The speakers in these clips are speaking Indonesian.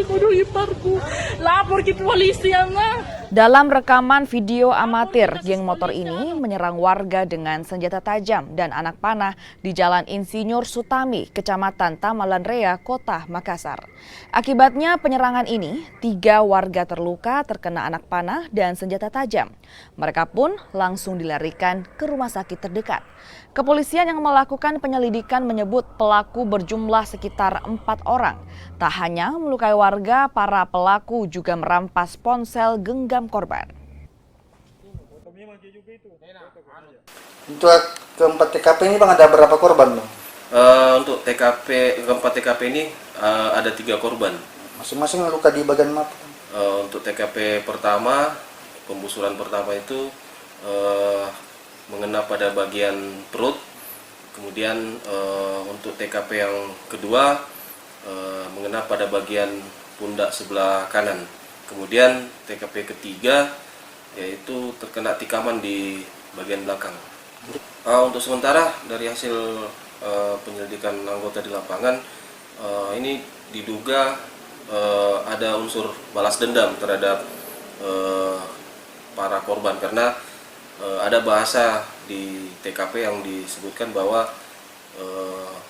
Kudu iparku. Lapor ke polisi ya, Ma. Dalam rekaman video amatir, geng motor ini menyerang warga dengan senjata tajam dan anak panah di Jalan Insinyur Sutami, Kecamatan Tamalan Rea, Kota Makassar. Akibatnya penyerangan ini, 3 warga terluka terkena anak panah dan senjata tajam. Mereka pun langsung dilarikan ke rumah sakit terdekat. Kepolisian yang melakukan penyelidikan menyebut pelaku berjumlah sekitar 4 orang. Tak hanya melukai warga, para pelaku juga merampas ponsel genggam korban. Untuk keempat TKP ini Bang ada berapa korban Bang? Untuk keempat TKP ini ada 3 korban. Masing-masing luka di bagian mana? Untuk TKP pertama, pembusuran pertama itu mengena pada bagian perut. Kemudian untuk TKP yang kedua mengena pada bagian pundak sebelah kanan. Kemudian TKP ketiga yaitu terkena tikaman di bagian belakang. Untuk sementara dari hasil penyelidikan anggota di lapangan, ini diduga ada unsur balas dendam terhadap para korban karena ada bahasa di TKP yang disebutkan bahwa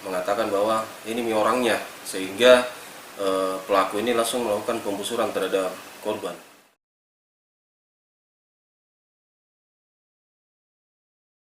mengatakan bahwa ini orangnya, sehingga pelaku ini langsung melakukan pembusuran terhadap korban.